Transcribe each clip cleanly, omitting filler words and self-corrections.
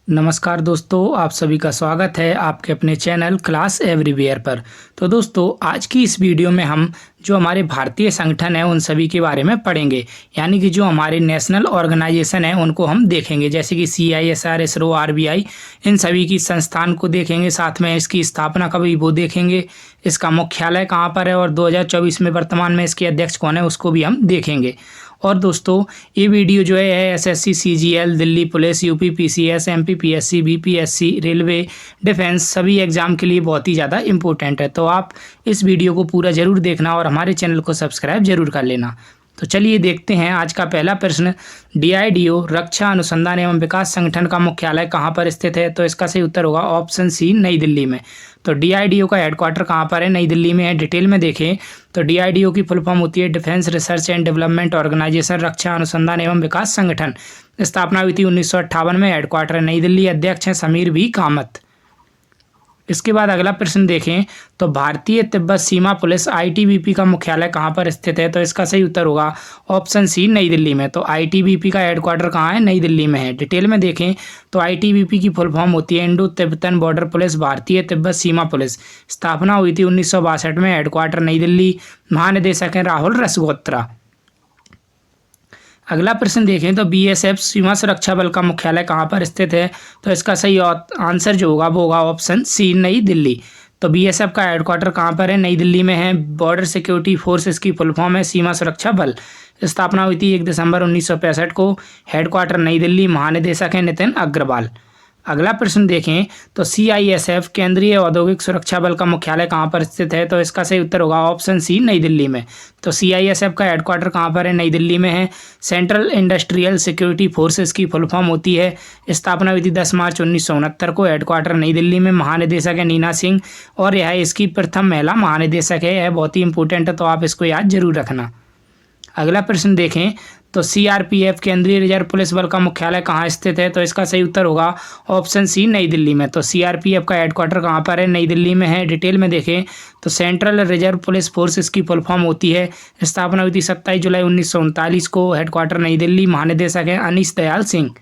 नमस्कार दोस्तों, आप सभी का स्वागत है आपके अपने चैनल क्लास एवरीवेयर पर। तो दोस्तों, आज की इस वीडियो में हम जो हमारे भारतीय संगठन है उन सभी के बारे में पढ़ेंगे। यानी कि जो हमारे नेशनल ऑर्गेनाइजेशन है उनको हम देखेंगे, जैसे कि CISR, इसरो, RBI, इन सभी की संस्थान को देखेंगे। साथ में इसकी स्थापना कभी वो देखेंगे, इसका मुख्यालय कहाँ पर है और 2024 में वर्तमान में इसके अध्यक्ष कौन है उसको भी हम देखेंगे। और दोस्तों, ये वीडियो जो है SSC, CGL, Delhi police, UP PCS, MP PSC, BPSC, railway, defence सभी एग्ज़ाम के लिए बहुत ही ज़्यादा इंपॉर्टेंट है। तो आप इस वीडियो को पूरा ज़रूर देखना और हमारे चैनल को सब्सक्राइब जरूर कर लेना। तो चलिए देखते हैं आज का पहला प्रश्न। DRDO रक्षा अनुसंधान एवं विकास संगठन का मुख्यालय कहाँ पर स्थित है? तो इसका सही उत्तर होगा ऑप्शन सी, नई दिल्ली में। तो DRDO का हेडक्वार्टर कहाँ पर है? नई दिल्ली में है। डिटेल में देखें तो DRDO की फुल फॉर्म होती है defence research and development organisation, रक्षा अनुसंधान एवं विकास संगठन। स्थापना हुई थी 1958 में। हेडक्वार्टर नई दिल्ली। अध्यक्ष हैं समीर भी कामत। इसके बाद अगला प्रश्न देखें तो भारतीय तिब्बत सीमा पुलिस ITBP का मुख्यालय कहाँ पर स्थित है? तो इसका सही उत्तर होगा ऑप्शन सी, नई दिल्ली में। तो ITBP का हेडक्वार्टर कहाँ है? नई दिल्ली में है। डिटेल में देखें तो ITBP की फुल फॉर्म होती है इंडो तिब्बतन बॉर्डर पुलिस, भारतीय तिब्बत सीमा पुलिस। स्थापना हुई थी 1962 में। हेडक्वार्टर नई दिल्ली। महानिदेशक हैं राहुल रसगोत्रा। अगला प्रश्न देखें तो BSF सीमा सुरक्षा बल का मुख्यालय कहाँ पर स्थित है? तो इसका सही आंसर जो होगा वो होगा ऑप्शन सी, नई दिल्ली। तो BSF का हेडक्वार्टर कहाँ पर है? नई दिल्ली में है। बॉर्डर सिक्योरिटी फोर्स इसकी फुल फॉर्म है, सीमा सुरक्षा बल। स्थापना हुई थी 1 दिसंबर 1965 को। हेडक्वार्टर नई दिल्ली। महानिदेशक हैं नितिन अग्रवाल। अगला प्रश्न देखें तो CISF केंद्रीय औद्योगिक सुरक्षा बल का मुख्यालय कहाँ पर स्थित है? तो इसका सही उत्तर होगा ऑप्शन सी, नई दिल्ली में। तो CISF का हेडक्वार्टर कहाँ पर है? नई दिल्ली में है। सेंट्रल इंडस्ट्रियल सिक्योरिटी फोर्सेस की फुल फॉर्म होती है। स्थापना हुई थी 10 मार्च 1969 को। हेडक्वार्टर नई दिल्ली में। महानिदेशक है नीना सिंह और यह इसकी प्रथम महिला महानिदेशक है। यह बहुत ही इंपॉर्टेंट है, तो आप इसको याद जरूर रखना। अगला प्रश्न देखें तो CRPF केंद्रीय रिजर्व पुलिस बल का मुख्यालय कहाँ स्थित है? तो इसका सही उत्तर होगा ऑप्शन सी, नई दिल्ली में। तो CRPF का हेडक्वार्टर कहाँ पर है? नई दिल्ली में है। डिटेल में देखें तो सेंट्रल रिजर्व पुलिस फोर्स इसकी फुल फॉर्म होती है। स्थापना हुई थी 27 जुलाई 1939 को। हेडक्वार्टर नई दिल्ली। महानिदेशक हैं अनीश दयाल सिंह।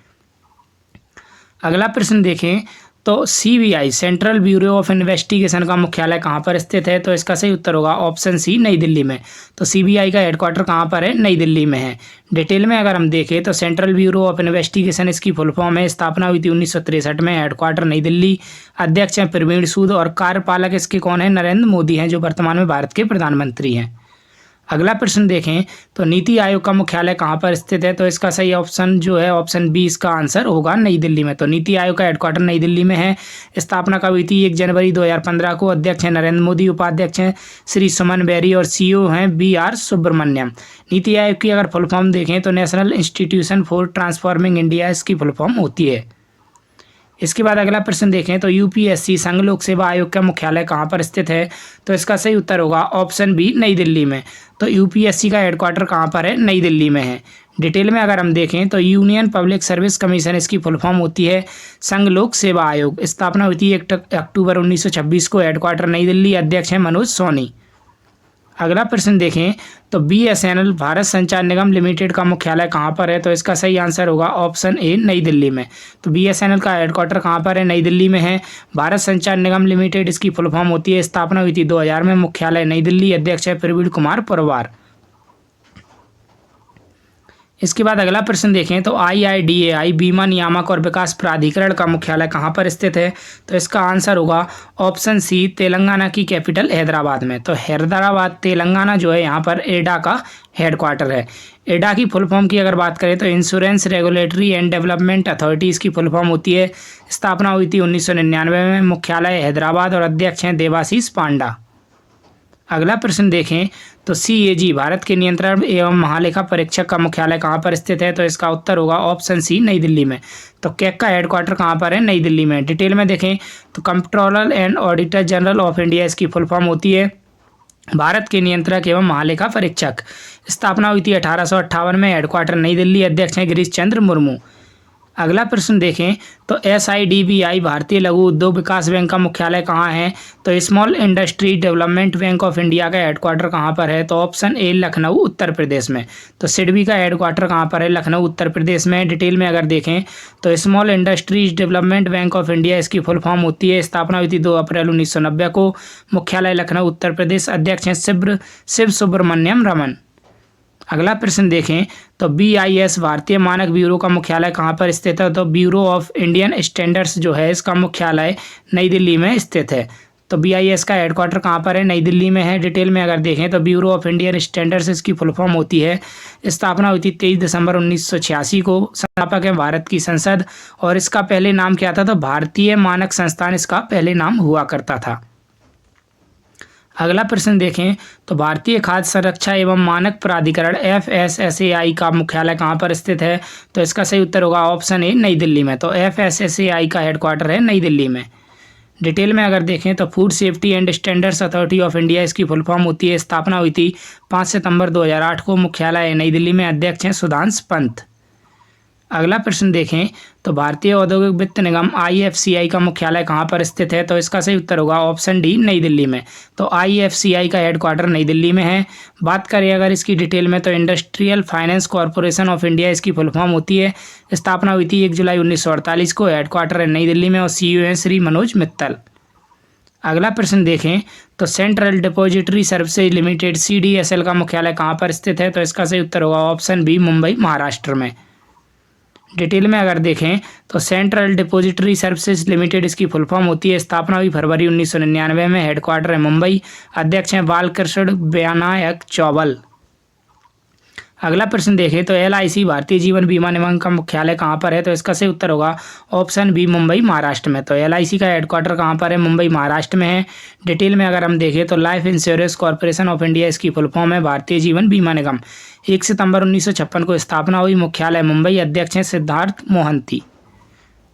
अगला प्रश्न देखें तो CBI central bureau of investigation का मुख्यालय कहाँ पर स्थित है? तो इसका सही उत्तर होगा ऑप्शन सी, नई दिल्ली में। तो CBI का हेडक्वार्टर कहाँ पर है? नई दिल्ली में है। डिटेल में अगर हम देखें तो सेंट्रल ब्यूरो ऑफ इन्वेस्टिगेशन इसकी फुल फॉर्म है। स्थापना हुई थी 1963 में। हेडक्वार्टर नई दिल्ली। अध्यक्ष हैं प्रवीण सूद और कार्यपालक इसके कौन है? नरेंद्र मोदी हैं, जो वर्तमान में भारत के प्रधानमंत्री हैं। अगला प्रश्न देखें तो नीति आयोग का मुख्यालय कहाँ पर स्थित है? तो इसका सही ऑप्शन जो है ऑप्शन बी, इसका आंसर होगा नई दिल्ली में। तो नीति आयोग का हेडक्वार्टर नई दिल्ली में है। स्थापना कब हुई थी? 1 जनवरी 2015 को। अध्यक्ष हैं नरेंद्र मोदी। उपाध्यक्ष हैं श्री सुमन बेरी और CEO हैं BR सुब्रमण्यम। नीति आयोग की अगर फुल फॉर्म देखें तो national institution for transforming India इसकी फुल फॉर्म होती है। इसके बाद अगला प्रश्न देखें तो UPSC संघ लोक सेवा आयोग का मुख्यालय कहाँ पर स्थित है? तो इसका सही उत्तर होगा ऑप्शन बी, नई दिल्ली में। तो UPSC का हेडक्वार्टर कहाँ पर है? नई दिल्ली में है। डिटेल में अगर हम देखें तो यूनियन पब्लिक सर्विस कमीशन इसकी फुल फॉर्म होती है संघ लोक सेवा आयोग। स्थापना हुई थी 1 अक्टूबर 1926 को। हेडक्वार्टर नई दिल्ली। अध्यक्ष हैं मनोज सोनी। अगला प्रश्न देखें तो BSNL भारत संचार निगम लिमिटेड का मुख्यालय कहाँ पर है? तो इसका सही आंसर होगा ऑप्शन ए, नई दिल्ली में। तो BSNL का हेडक्वार्टर कहाँ पर है? नई दिल्ली में है। भारत संचार निगम लिमिटेड इसकी फुल फॉर्म होती है। स्थापना हुई थी 2000 में। मुख्यालय नई दिल्ली। अध्यक्ष है प्रवीण कुमार परवार। इसके बाद अगला प्रश्न देखें तो IIDAI बीमा नियामक और विकास प्राधिकरण का मुख्यालय कहाँ पर स्थित है? तो इसका आंसर होगा ऑप्शन सी, तेलंगाना की कैपिटल हैदराबाद में। तो हैदराबाद तेलंगाना जो है यहाँ पर एडा का हेडक्वार्टर है। एडा की फुल फॉर्म की अगर बात करें तो insurance regulatory and development authority इसकी फुल फॉर्म होती है। स्थापना हुई थी 1999 में। मुख्यालय हैदराबाद और अध्यक्ष हैं देवाशीष पांडा। अगला प्रश्न देखें तो CAG भारत के नियंत्रण एवं महालेखा परीक्षक का मुख्यालय कहाँ पर स्थित है? तो इसका उत्तर होगा ऑप्शन सी, नई दिल्ली में। तो कैग का हेडक्वार्टर कहाँ पर है? नई दिल्ली में। डिटेल में देखें तो comptroller and auditor general of India इसकी फुल फॉर्म होती है भारत के नियंत्रक एवं महालेखा परीक्षक। स्थापना हुई थी 1858 में। हेडक्वार्टर नई दिल्ली। अध्यक्ष हैं गिरीश चंद्र मुर्मू। अगला प्रश्न देखें तो SIDBI भारतीय लघु उद्योग विकास बैंक का मुख्यालय कहाँ है? तो small industry development bank of India का हेडक्वार्टर कहाँ पर है? तो ऑप्शन ए लखनऊ उत्तर प्रदेश में। तो सिडबी का हेडक्वार्टर कहाँ पर है? लखनऊ उत्तर प्रदेश में। डिटेल में अगर देखें तो small industries development bank of India इसकी फुल फॉर्म होती है। स्थापना हुई थी 2 अप्रैल 1990 को। मुख्यालय लखनऊ उत्तर प्रदेश। अध्यक्ष हैं शिव सुब्रमण्यम रमन। अगला प्रश्न देखें तो BIS भारतीय मानक ब्यूरो का मुख्यालय कहाँ पर स्थित है? तो ब्यूरो ऑफ इंडियन स्टैंडर्ड्स जो है इसका मुख्यालय नई दिल्ली में स्थित है। तो BIS का हेडक्वार्टर कहाँ पर है? नई दिल्ली में है। डिटेल में अगर देखें तो ब्यूरो ऑफ इंडियन स्टैंडर्ड्स इसकी फुल फॉर्म होती है। स्थापना हुई थी 23 दिसंबर 1986 को। संस्थापक है भारत की संसद। और इसका पहले नाम क्या था? तो भारतीय मानक संस्थान इसका पहले नाम हुआ करता था। अगला प्रश्न देखें तो भारतीय खाद्य संरक्षा एवं मानक प्राधिकरण FSSAI का मुख्यालय कहाँ पर स्थित है? तो इसका सही उत्तर होगा ऑप्शन ए नई दिल्ली में। तो FSSAI का हेडक्वार्टर है नई दिल्ली में। डिटेल में अगर देखें तो food safety and standards authority of India इसकी फुल फॉर्म होती है। स्थापना हुई थी 5 सितंबर 2008 को। मुख्यालय है नई दिल्ली में। अध्यक्ष हैं सुधांश पंत। अगला प्रश्न देखें तो भारतीय औद्योगिक वित्त निगम IFCI का मुख्यालय कहाँ पर स्थित है? तो इसका सही उत्तर होगा ऑप्शन डी नई दिल्ली में। तो IFCI का हेडक्वार्टर नई दिल्ली में है। बात करें अगर इसकी डिटेल में तो industrial finance corporation of India इसकी फुल फॉर्म होती है। स्थापना हुई थी 1 जुलाई 1948 को। हेडक्वार्टर है नई दिल्ली में और CEO हैं श्री मनोज मित्तल। अगला प्रश्न देखें तो central depository services limited CDSL का मुख्यालय कहाँ पर स्थित है? तो इसका सही उत्तर होगा ऑप्शन बी मुंबई महाराष्ट्र में। डिटेल में अगर देखें तो सेंट्रल डिपॉजिटरी सर्विसेज लिमिटेड इसकी फुल फॉर्म होती है। स्थापना हुई फरवरी 1999 में। हेडक्वार्टर है मुंबई। अध्यक्ष हैं बालकृष्ण विनायक चौबल। अगला प्रश्न देखें तो LIC भारतीय जीवन बीमा निगम का मुख्यालय कहाँ पर है? तो इसका सही उत्तर होगा ऑप्शन बी मुंबई महाराष्ट्र में। तो LIC का हेडक्वार्टर कहाँ पर है? मुंबई महाराष्ट्र में है। डिटेल में अगर हम देखें तो life insurance corporation of India इसकी फुल फॉर्म है भारतीय जीवन बीमा निगम। 1 सितंबर 1956 को स्थापना हुई। मुख्यालय मुंबई। अध्यक्ष हैं सिद्धार्थ मोहंती।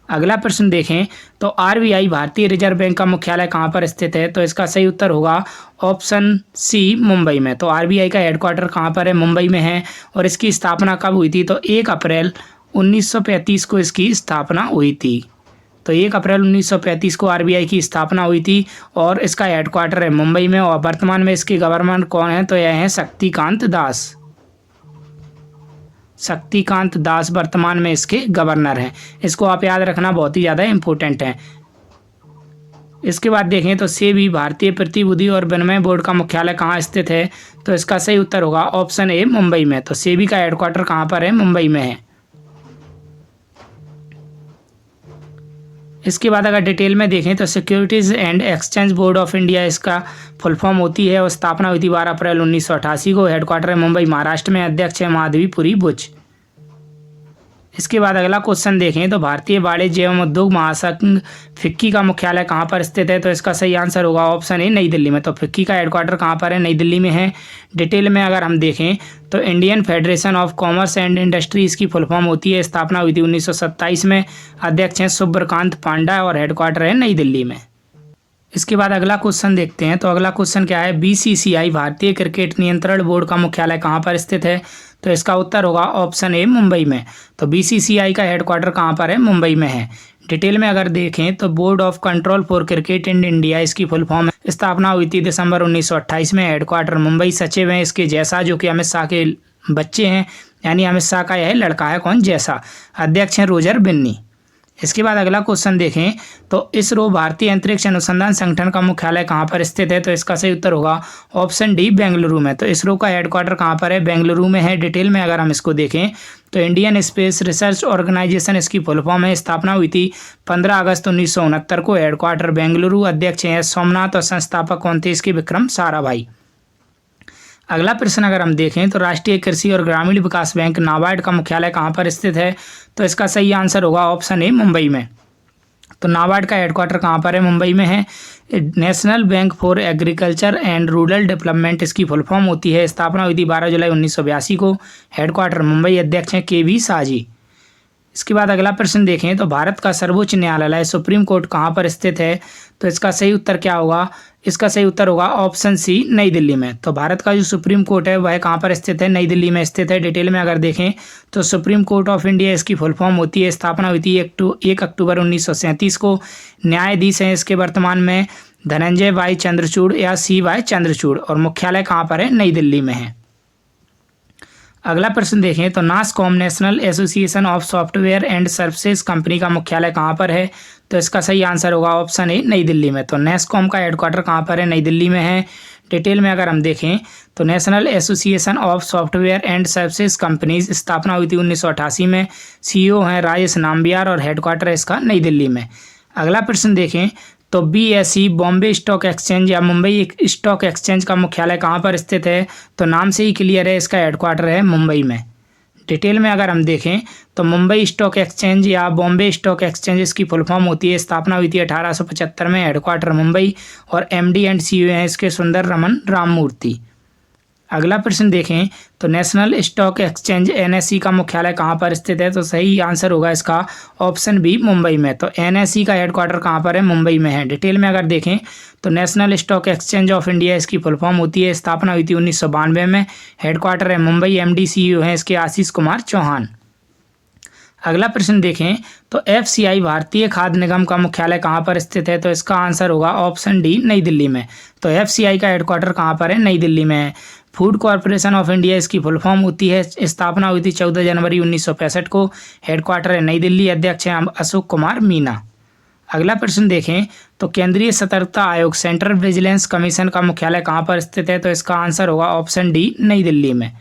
अगला प्रश्न देखें तो RBI भारतीय रिजर्व बैंक का मुख्यालय कहाँ पर स्थित है? तो इसका सही उत्तर होगा ऑप्शन सी मुंबई में। तो RBI का हेडक्वार्टर कहाँ पर है? मुंबई में है। और इसकी स्थापना कब हुई थी? तो 1 अप्रैल 1935 को इसकी स्थापना हुई थी। तो 1 अप्रैल 1935 को RBI की स्थापना हुई थी और इसका हेडक्वार्टर है मुंबई में। और वर्तमान में इसके गवर्नर कौन है? तो यह है शक्तिकांत दास। शक्तिकांत दास वर्तमान में इसके गवर्नर हैं। इसको आप याद रखना, बहुत ही ज़्यादा इम्पोर्टेंट है। इसके बाद देखें तो सेबी भारतीय प्रतिभूति और विनिमय बोर्ड का मुख्यालय कहाँ स्थित है? तो इसका सही उत्तर होगा ऑप्शन ए मुंबई में। तो सेबी का हेडक्वार्टर कहाँ पर है? मुंबई में है। इसके बाद अगर डिटेल में देखें तो securities and exchange board of India इसका फुल फॉर्म होती है और स्थापना हुई थी 12 अप्रैल 1988 को। हेडक्वार्टर है मुंबई महाराष्ट्र में। अध्यक्ष है माधवीपुरी बुच। इसके बाद अगला क्वेश्चन देखें तो भारतीय वाणिज्य एवं उद्योग महासंघ फिक्की का मुख्यालय कहाँ पर स्थित है? तो इसका सही आंसर होगा ऑप्शन ए नई दिल्ली में। तो फिक्की का हेडक्वार्टर कहाँ पर है? नई दिल्ली में है। डिटेल में अगर हम देखें तो Indian federation of commerce and industry इसकी फुल फॉर्म होती है। स्थापना हुई थी 1927 में। अध्यक्ष हैं सुब्रकांत पांडा और हेडक्वार्टर है नई दिल्ली में। इसके बाद अगला क्वेश्चन देखते हैं। तो अगला क्वेश्चन क्या है? BCCI भारतीय क्रिकेट नियंत्रण बोर्ड का मुख्यालय कहाँ पर स्थित है? तो इसका उत्तर होगा ऑप्शन ए मुंबई में। तो BCCI का हेडक्वार्टर कहाँ पर है? मुंबई में है। डिटेल में अगर देखें तो board of control for cricket in India इसकी फुल फॉर्म है। स्थापना हुई थी दिसंबर 1928 में। हेडक्वार्टर मुंबई। सचिव हैं इसके जैसा, जो कि अमित शाह के बच्चे हैं, यानी अमित शाह का यह लड़का है। कौन? जैसा। अध्यक्ष हैं रोजर बिन्नी। इसके बाद अगला क्वेश्चन देखें तो इसरो भारतीय अंतरिक्ष अनुसंधान संगठन का मुख्यालय कहाँ पर स्थित है? तो इसका सही उत्तर होगा ऑप्शन डी बेंगलुरु में। तो इसरो का हेडक्वार्टर कहाँ पर है? बेंगलुरु में है। डिटेल में अगर हम इसको देखें तो इंडियन स्पेस रिसर्च ऑर्गेनाइजेशन इसकी फुल फॉर्म है। स्थापना हुई थी 15 अगस्त 1969 को। हेडक्वार्टर बेंगलुरु। अध्यक्ष हैं सोमनाथ और संस्थापक कौन थे इसके? विक्रम साराभाई। अगला प्रश्न अगर हम देखें तो राष्ट्रीय कृषि और ग्रामीण विकास बैंक नाबार्ड का मुख्यालय कहाँ पर स्थित है? तो इसका सही आंसर होगा ऑप्शन ए मुंबई में। तो नाबार्ड का हेडक्वार्टर कहाँ पर है? मुंबई में है। National bank for agriculture and rural development इसकी फुल फॉर्म होती है। स्थापना हुई थी 12 जुलाई 1982 को। हेडक्वार्टर मुंबई। अध्यक्ष हैं KV साजी। इसके बाद अगला प्रश्न देखें तो भारत का सर्वोच्च न्यायालय सुप्रीम कोर्ट कहाँ पर स्थित है? तो इसका सही उत्तर क्या होगा? इसका सही उत्तर होगा ऑप्शन सी, नई दिल्ली में। तो भारत का जो सुप्रीम कोर्ट है वह कहाँ पर स्थित है? नई दिल्ली में स्थित है। डिटेल में अगर देखें तो सुप्रीम कोर्ट ऑफ इंडिया इसकी फुल फॉर्म होती है। स्थापना हुई थी 1 अक्टूबर 1937 को। न्यायाधीश हैं इसके वर्तमान में धनंजय वाई चंद्रचूड़ या सी वाई चंद्रचूड़, और मुख्यालय कहाँ पर है? नई दिल्ली में है। अगला प्रश्न देखें तो NASSCOM national association of software and services company का मुख्यालय कहाँ पर है? तो इसका सही आंसर होगा ऑप्शन ए, नई दिल्ली में। तो नेस्कॉम का हेडक्वार्टर कहाँ पर है? नई दिल्ली में है। डिटेल में अगर हम देखें तो national association of software and services companies स्थापना हुई थी 1988 में। सीईओ हैं राजेश नाम्बियार और हेडक्वार्टर है इसका नई दिल्ली में। अगला प्रश्न देखें तो बीएसई बॉम्बे स्टॉक एक्सचेंज या मुंबई स्टॉक एक्सचेंज का मुख्यालय कहाँ पर स्थित है? तो नाम से ही क्लियर है, इसका हेडक्वार्टर है मुंबई में। डिटेल में अगर हम देखें तो मुंबई स्टॉक एक्सचेंज या बॉम्बे स्टॉक एक्सचेंज इसकी फुल फॉर्म होती है। स्थापना हुई थी 1875 में। हेडक्वार्टर मुंबई और एमडी एंड सीईओ हैं इसके सुंदर रमन राममूर्ति। अगला प्रश्न देखें तो नेशनल स्टॉक एक्सचेंज एनएसई का मुख्यालय कहाँ पर स्थित है? तो सही आंसर होगा इसका ऑप्शन बी, मुंबई में। तो एनएसई का हेडक्वार्टर कहाँ पर है? मुंबई में है। डिटेल में अगर देखें तो national stock exchange of India इसकी फुल फॉर्म होती है। स्थापना हुई थी 1992 में। हेडक्वार्टर है मुंबई। एमडी सीईओ हैं इसके आशीष कुमार चौहान। अगला प्रश्न देखें तो एफसीआई भारतीय खाद्य निगम का मुख्यालय कहाँ पर स्थित है? तो इसका आंसर होगा ऑप्शन डी, नई दिल्ली में। तो एफसीआई का हेडक्वार्टर कहाँ पर है? नई दिल्ली में है। फूड कॉरपोरेशन ऑफ इंडिया इसकी फुल फॉर्म होती है। स्थापना हुई थी 14 जनवरी 1965 को। हेडक्वार्टर है नई दिल्ली। अध्यक्ष हैं अशोक कुमार मीना। अगला प्रश्न देखें तो केंद्रीय सतर्कता आयोग सेंट्रल विजिलेंस कमीशन का मुख्यालय कहाँ पर स्थित है? तो इसका आंसर होगा ऑप्शन डी, नई दिल्ली में।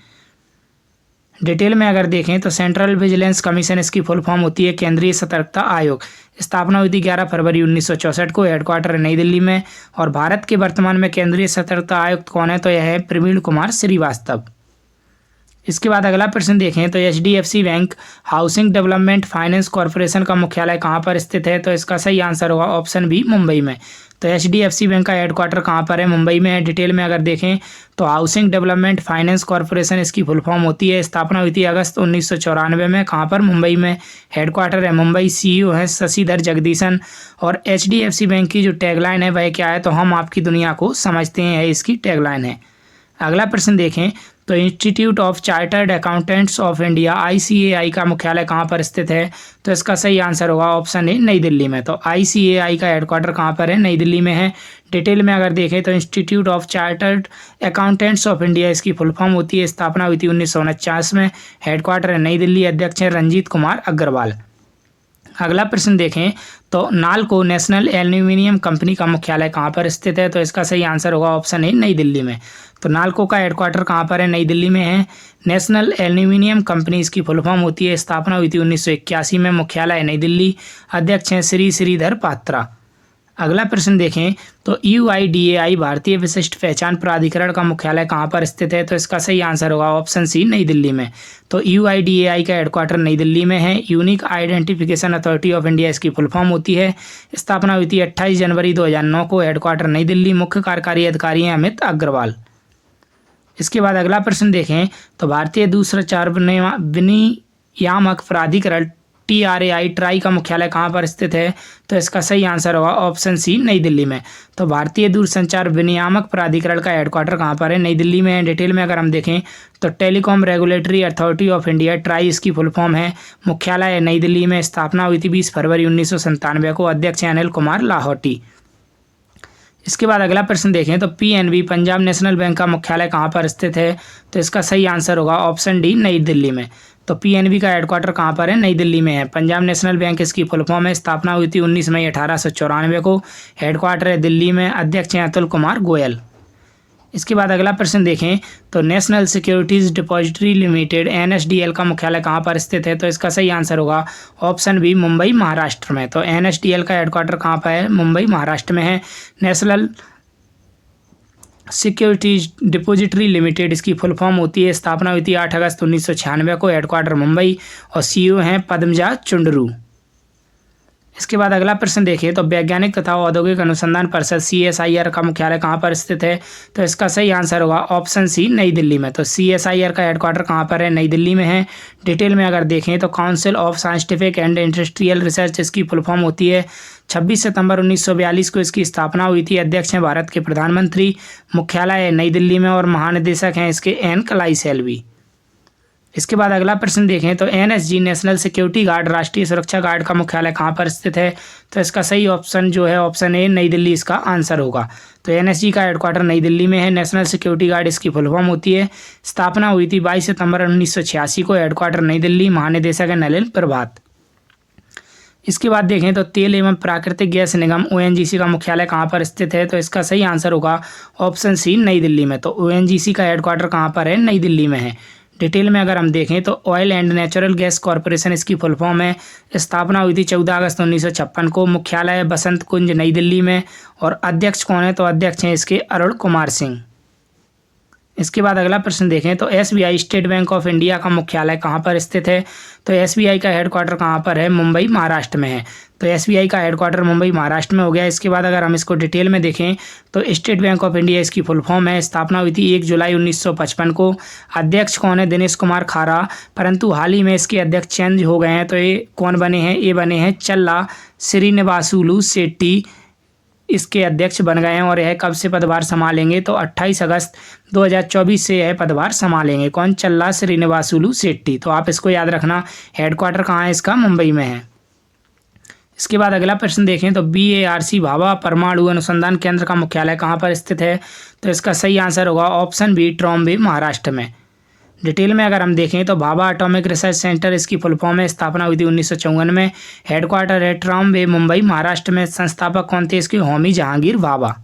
डिटेल में अगर देखें तो सेंट्रल विजिलेंस कमीशन इसकी फुल फॉर्म होती है केंद्रीय सतर्कता आयोग। स्थापना हुई थी 11 फरवरी 1964 को। हेडक्वार्टर है नई दिल्ली में। और भारत के वर्तमान में केंद्रीय सतर्कता आयुक्त कौन है? तो यह है प्रवीण कुमार श्रीवास्तव। इसके बाद अगला प्रश्न देखें तो HDFC bank housing development finance corporation का मुख्यालय कहाँ पर स्थित है? तो इसका सही आंसर होगा ऑप्शन बी, मुंबई में। तो एचडीएफसी बैंक का हेडक्वार्टर कहाँ पर है? मुंबई में है। डिटेल में अगर देखें तो हाउसिंग डेवलपमेंट फाइनेंस कॉर्पोरेशन इसकी फुल फॉर्म होती है। स्थापना हुई थी अगस्त 1994 में। कहाँ पर? मुंबई में। हेडक्वार्टर है मुंबई। सीईओ हैं शशिधर जगदीशन। और एचडीएफसी बैंक की जो टैगलाइन है वह क्या है? तो हम आपकी दुनिया को समझते हैं, इसकी टैगलाइन है। अगला प्रश्न देखें तो institute of chartered accountants of India ICAI का मुख्यालय कहाँ पर स्थित है? तो इसका सही आंसर होगा ऑप्शन ए, नई दिल्ली में। तो आईसीएआई का हेडक्वार्टर कहाँ पर है? नई दिल्ली में है। डिटेल में अगर देखें तो institute of chartered accountants of India इसकी फुल फॉर्म होती है। स्थापना हुई थी 1949 में। हेडक्वार्टर है नई दिल्ली। अध्यक्ष हैं रंजीत कुमार अग्रवाल। अगला प्रश्न देखें तो नालको नेशनल एल्यूमिनियम कंपनी का मुख्यालय कहाँ पर स्थित है? तो इसका सही आंसर होगा ऑप्शन ए, नई दिल्ली में। तो नालको का हेडक्वार्टर कहाँ पर है? नई दिल्ली में है। नेशनल एल्यूमिनियम कंपनी इसकी फुल फॉर्म होती है। स्थापना हुई थी 1981 में। मुख्यालय है नई दिल्ली। अध्यक्ष हैं श्रीधर पात्रा। अगला प्रश्न देखें तो यूआईडीएआई भारतीय विशिष्ट पहचान प्राधिकरण का मुख्यालय कहाँ पर स्थित है? तो इसका सही आंसर होगा ऑप्शन सी, नई दिल्ली में। तो यूआईडीएआई का हेडक्वार्टर नई दिल्ली में है। Unique identification authority of India इसकी फुल फॉर्म होती है। स्थापना हुई थी 28 जनवरी 2009 को। हेडक्वार्टर नई दिल्ली। मुख्य कार्यकारी अधिकारी हैं अमित अग्रवाल। इसके बाद अगला प्रश्न देखें तो भारतीय दूरसंचार विनियामक प्राधिकरण TRAI ट्राई का मुख्यालय कहाँ पर स्थित है? तो इसका सही आंसर होगा ऑप्शन सी, नई दिल्ली में। तो भारतीय दूरसंचार विनियामक प्राधिकरण का हेडक्वार्टर कहाँ पर है? नई दिल्ली में है। डिटेल में अगर हम देखें तो telecom regulatory authority of India try इसकी फुल फॉर्म है। मुख्यालय है नई दिल्ली में। स्थापना हुई थी 20 फरवरी 1997 को। अध्यक्ष हैं अनिल कुमार लाहौटी। इसके बाद अगला प्रश्न देखें तो पीएनबी पंजाब नेशनल बैंक का मुख्यालय कहाँ पर स्थित है? तो इसका सही आंसर होगा ऑप्शन डी, नई दिल्ली में। तो पीएनबी का हेडक्वार्टर कहाँ पर है? नई दिल्ली में है। पंजाब नेशनल बैंक इसकी फुल फॉर्म है। स्थापना हुई थी 19 मई 1894 को। हेडक्वार्टर है दिल्ली में। अध्यक्ष हैं अतुल कुमार गोयल। इसके बाद अगला प्रश्न देखें तो national securities depository limited NSDL का मुख्यालय कहाँ पर स्थित है? तो इसका सही आंसर होगा ऑप्शन बी, मुंबई महाराष्ट्र में। तो NSDL का हेडक्वार्टर कहाँ पर है? मुंबई महाराष्ट्र में है। नेशनल सिक्योरिटीज डिपॉजिटरी लिमिटेड इसकी फुल फॉर्म होती है। स्थापना हुई थी 8 अगस्त 1996 को। हेडक्वार्टर मुंबई और सीईओ हैं पद्मजा चुंडरू। इसके बाद अगला प्रश्न देखिए, तो वैज्ञानिक तथा औद्योगिक अनुसंधान परिषद CSIR का मुख्यालय कहाँ पर स्थित है? तो इसका सही आंसर होगा ऑप्शन सी, नई दिल्ली में। तो CSIR का हेडक्वार्टर कहाँ पर है? नई दिल्ली में है। डिटेल में अगर देखें तो council of scientific and industrial research इसकी फुल फॉर्म होती है। 26 सितंबर 1942 को इसकी स्थापना हुई थी। अध्यक्ष हैं भारत के प्रधानमंत्री। मुख्यालय है नई दिल्ली में और महानिदेशक हैं इसके एन कलाई सेल्वी। इसके बाद अगला प्रश्न देखें, तो NSG नेशनल सिक्योरिटी गार्ड राष्ट्रीय सुरक्षा गार्ड का मुख्यालय कहाँ पर स्थित है? तो इसका सही ऑप्शन जो है ऑप्शन ए, नई दिल्ली इसका आंसर होगा। तो NSG का हेडक्वार्टर नई दिल्ली में है। नेशनल सिक्योरिटी गार्ड इसकी फुल फॉर्म होती है। स्थापना हुई थी 22 सितंबर 1986 को। हेडक्वार्टर नई दिल्ली। महानिदेशक है नलिन प्रभात। इसके बाद देखें तो तेल एवं प्राकृतिक गैस निगम ONGC का मुख्यालय कहाँ पर स्थित है? तो इसका सही आंसर होगा ऑप्शन सी, नई दिल्ली में। तो ONGC का हेडक्वार्टर कहाँ पर है? नई दिल्ली में है। डिटेल में अगर हम देखें तो oil and natural gas corporation इसकी फुल फॉर्म है। स्थापना हुई थी 14 अगस्त 1956 को। मुख्यालय है बसंत कुंज नई दिल्ली में। और अध्यक्ष कौन है? तो अध्यक्ष हैं इसके अरुण कुमार सिंह। इसके बाद अगला प्रश्न देखें तो SBI state bank of India का मुख्यालय कहाँ पर स्थित है? तो SBI का हेडक्वार्टर कहाँ पर है? मुंबई महाराष्ट्र में है। तो SBI का हेडक्वार्टर मुंबई महाराष्ट्र में हो गया। इसके बाद अगर हम इसको डिटेल में देखें तो स्टेट बैंक ऑफ इंडिया इसकी फुल फॉर्म है। स्थापना हुई थी 1 जुलाई 1955 को। अध्यक्ष कौन है? दिनेश कुमार खारा। परंतु हाल ही में इसके अध्यक्ष चेंज हो गए हैं। तो ये कौन बने हैं? ये बने हैं चल्ला श्रीनिवासुलु शेट्टी इसके अध्यक्ष बन गए हैं। और यह कब से पदभार संभालेंगे? तो 28 अगस्त 2024 से यह पदभार संभालेंगे। कौन? चल्ला श्रीनिवासुलु शेट्टी। तो आप इसको याद रखना। हेडक्वार्टर कहाँ है इसका? मुंबई में है। इसके बाद अगला प्रश्न देखें तो BARC भाभा परमाणु अनुसंधान केंद्र का मुख्यालय कहाँ पर स्थित है? तो इसका सही आंसर होगा ऑप्शन बी, ट्रॉम्बे महाराष्ट्र में। डिटेल में अगर हम देखें तो भाभा एटॉमिक रिसर्च सेंटर इसकी फुल फॉर्म है। स्थापना हुई थी 1954 में। हेडक्वार्टर है ट्रॉम्बे मुंबई महाराष्ट्र में। संस्थापक कौन थे इसके? होमी जहांगीर भाभा।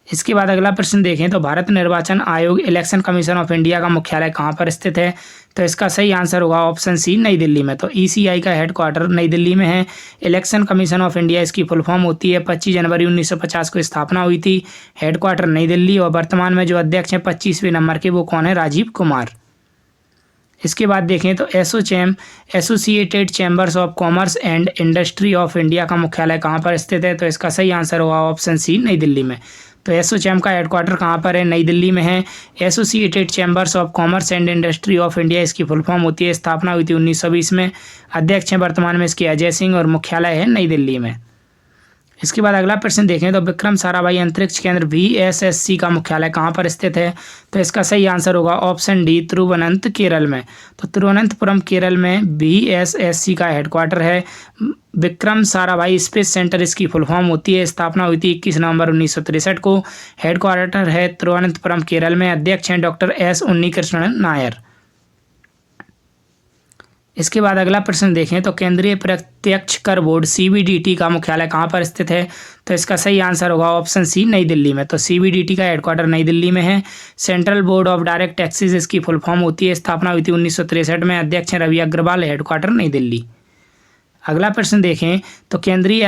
इसके बाद अगला प्रश्न देखें तो भारत निर्वाचन आयोग इलेक्शन कमीशन ऑफ इंडिया का मुख्यालय कहाँ पर स्थित है? तो इसका सही आंसर होगा ऑप्शन सी, नई दिल्ली में। तो ECI का हेडक्वार्टर नई दिल्ली में है। इलेक्शन कमीशन ऑफ इंडिया इसकी फुल फॉर्म होती है। 25 जनवरी 1950 को स्थापना हुई थी। हेडक्वार्टर नई दिल्ली। और वर्तमान में जो अध्यक्ष हैं 25वें नंबर के, वो कौन है? राजीव कुमार। इसके बाद देखें तो ASSOCHAM associated chambers of commerce and industry of India का मुख्यालय कहाँ पर स्थित है? तो इसका सही आंसर होगा ऑप्शन सी, नई दिल्ली में। तो एसोचैम का हेडक्वार्टर कहाँ पर है? नई दिल्ली में है। Associated chambers of commerce and industry of India इसकी फुल फॉर्म होती है। स्थापना हुई थी 1920 में। अध्यक्ष हैं वर्तमान में इसके अजय सिंह और मुख्यालय है नई दिल्ली में। इसके बाद अगला प्रश्न देखें तो विक्रम साराभाई अंतरिक्ष केंद्र VSSC का मुख्यालय कहाँ पर स्थित है? तो इसका सही आंसर होगा ऑप्शन डी, तिरुवनंत केरल में। तो तिरुवनंतपुरम केरल में VSSC का हेडक्वार्टर है। विक्रम साराभाई स्पेस सेंटर इसकी फुल फॉर्म होती है। स्थापना हुई थी 21 नवंबर 1963 को। हेडक्वार्टर है तिरुवनंतपुरम केरल में। अध्यक्ष हैं डॉक्टर S उन्नीकृष्णन नायर। इसके बाद अगला प्रश्न देखें तो केंद्रीय प्रत्यक्ष कर बोर्ड CBDT का मुख्यालय कहाँ पर स्थित है? तो इसका सही आंसर होगा ऑप्शन सी, नई दिल्ली में। तो CBDT का हेडक्वार्टर नई दिल्ली में है। Central board of direct taxes इसकी फुल फॉर्म होती है। स्थापना हुई थी 1963 में। अध्यक्ष हैं रवि अग्रवाल। हेडक्वार्टर नई दिल्ली। अगला प्रश्न देखें तो केंद्रीय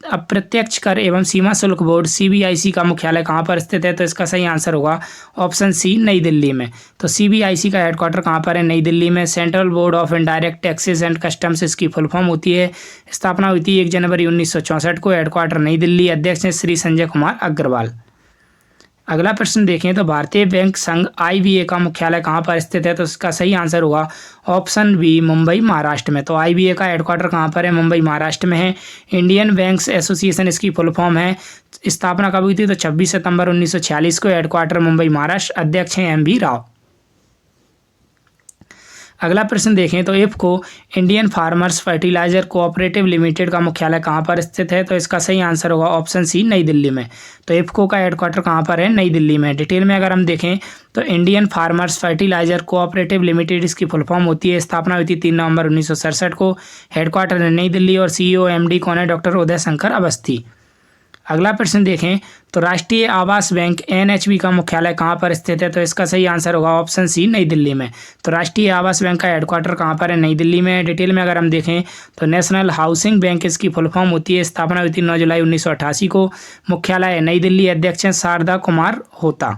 अप्रत्यक्ष कर एवं सीमा शुल्क बोर्ड CBIC का मुख्यालय कहाँ पर स्थित है? तो इसका सही आंसर होगा ऑप्शन सी, नई दिल्ली में। तो CBIC का हेडक्वार्टर कहाँ पर है? नई दिल्ली में। Central board of indirect taxes and customs इसकी फुल फॉर्म होती है। स्थापना हुई थी 1 जनवरी 1964 को। हेडक्वार्टर नई दिल्ली। अध्यक्ष हैं श्री संजय कुमार अग्रवाल। अगला प्रश्न देखें तो भारतीय बैंक संघ IBA का मुख्यालय कहाँ पर स्थित है? तो इसका सही आंसर होगा ऑप्शन बी, मुंबई महाराष्ट्र में। तो IBA का हेडक्वार्टर कहाँ पर है? मुंबई महाराष्ट्र में है। इंडियन बैंक्स एसोसिएशन इसकी फुल फॉर्म है। स्थापना कब हुई थी? तो 26 सितंबर 1946 को। हेडक्वार्टर मुंबई महाराष्ट्र। अध्यक्ष हैं MB राव। अगला प्रश्न देखें तो IFFCO Indian farmers fertiliser cooperative limited का मुख्यालय कहाँ पर स्थित है? तो इसका सही आंसर होगा ऑप्शन सी, नई दिल्ली में। तो इफको का हेडक्वार्टर कहाँ पर है? नई दिल्ली में। डिटेल में अगर हम देखें तो Indian farmers fertiliser cooperative limited इसकी फुल फॉर्म होती है। स्थापना हुई थी 3 नवंबर 1967 को। हेडक्वार्टर है नई दिल्ली। और CEO MD कौन है? डॉक्टर उदय शंकर अवस्थी। अगला प्रश्न देखें तो राष्ट्रीय आवास बैंक NHB का मुख्यालय कहाँ पर स्थित है? तो इसका सही आंसर होगा ऑप्शन सी, नई दिल्ली में। तो राष्ट्रीय आवास बैंक का हेडक्वार्टर कहाँ पर है? नई दिल्ली में। डिटेल में अगर हम देखें तो नेशनल हाउसिंग बैंक इसकी फुल फॉर्म होती है। स्थापना हुई थी 9 जुलाई 1988 को। मुख्यालय है नई दिल्ली। अध्यक्ष हैं शारदा कुमार होता।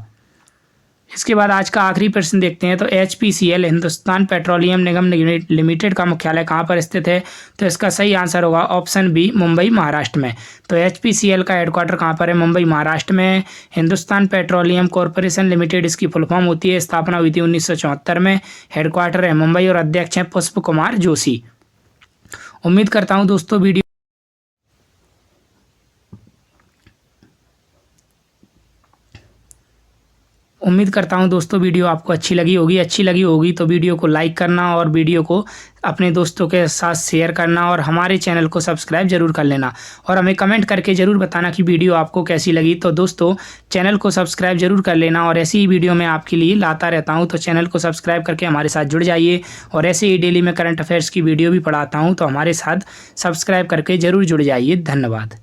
इसके बाद आज का आखिरी प्रश्न देखते हैं। तो HPCL हिंदुस्तान पेट्रोलियम निगम लिमिटेड का मुख्यालय कहाँ पर स्थित है? तो इसका सही आंसर होगा ऑप्शन बी, मुंबई महाराष्ट्र में। तो HPCL का हेडक्वार्टर कहाँ पर है? मुंबई महाराष्ट्र में। हिंदुस्तान पेट्रोलियम कॉरपोरेशन लिमिटेड इसकी फुल फॉर्म होती है। स्थापना हुई थी 1974 में। हेडक्वार्टर है मुंबई और अध्यक्ष हैं पुष्प कुमार जोशी। उम्मीद करता हूँ दोस्तों वीडियो आपको अच्छी लगी होगी तो वीडियो को लाइक करना और वीडियो को अपने दोस्तों के साथ शेयर करना और हमारे चैनल को सब्सक्राइब जरूर कर लेना और हमें कमेंट करके ज़रूर बताना कि वीडियो आपको कैसी लगी। तो दोस्तों चैनल को सब्सक्राइब जरूर कर लेना और ऐसी ही वीडियो मैं आपके लिए लाता रहता हूं, तो चैनल को सब्सक्राइब करके हमारे साथ जुड़ जाइए। और ऐसे ही डेली में करंट अफेयर्स की वीडियो भी पढ़ाता हूँ, तो हमारे साथ सब्सक्राइब करके ज़रूर जुड़ जाइए। धन्यवाद।